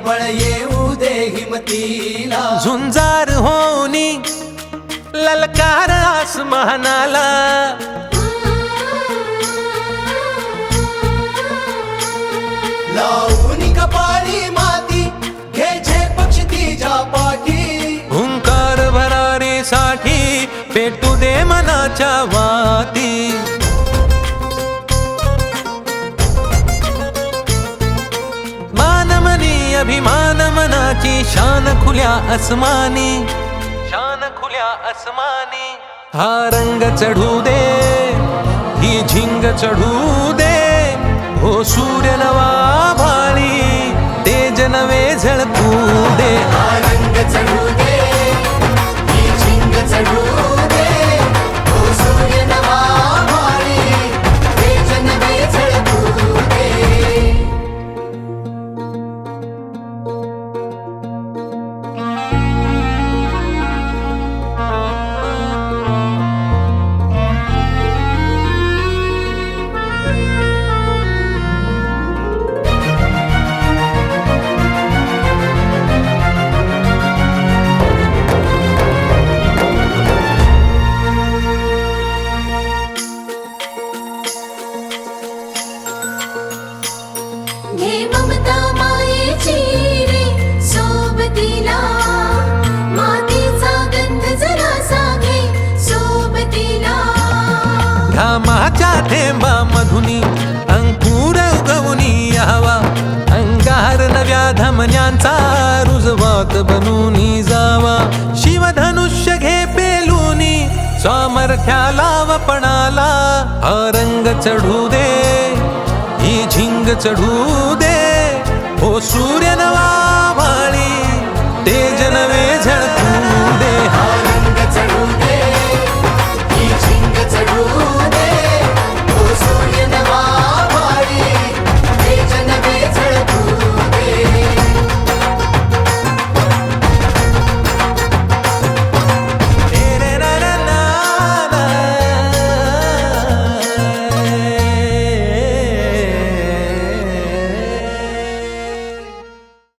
बळ येऊ दे हिमतीला, झुंजार होनी ललकार आसमानाला, लावून कपाळी माती घे पक्षी तिच्या पाठी, हुंकार भरारीसाठी पेटू दे मनाच्या वाती. मानमनी अभिमान मनाची शान खुल्या आसमानी, शान खुल्या आसमानी. हा रंग चढू दे, ही झिंग चढू दे, हो सूर्य नवा भाळी तेज नवे झळकू दे. हा रंग चढू दे, ही झिंग चढू दे, हो सूर्य नवा भाळी तेज नवे झळकू दे. घे ममता मायेची रे सोबतीला, मातीचा गंध जरासा घे सोबतीला. घामाच्या थेंबा मधुनी अंकुर उगवूनी यावा, अंगार नव्या धमन्यांचा रुजवात बनूनी जावा. शिवधनुष्य घे पेलूनी सामर्थ्याला वपणाला, हा रंग चढू दे, ही झिंग चढू दे, हो सूर्य नवा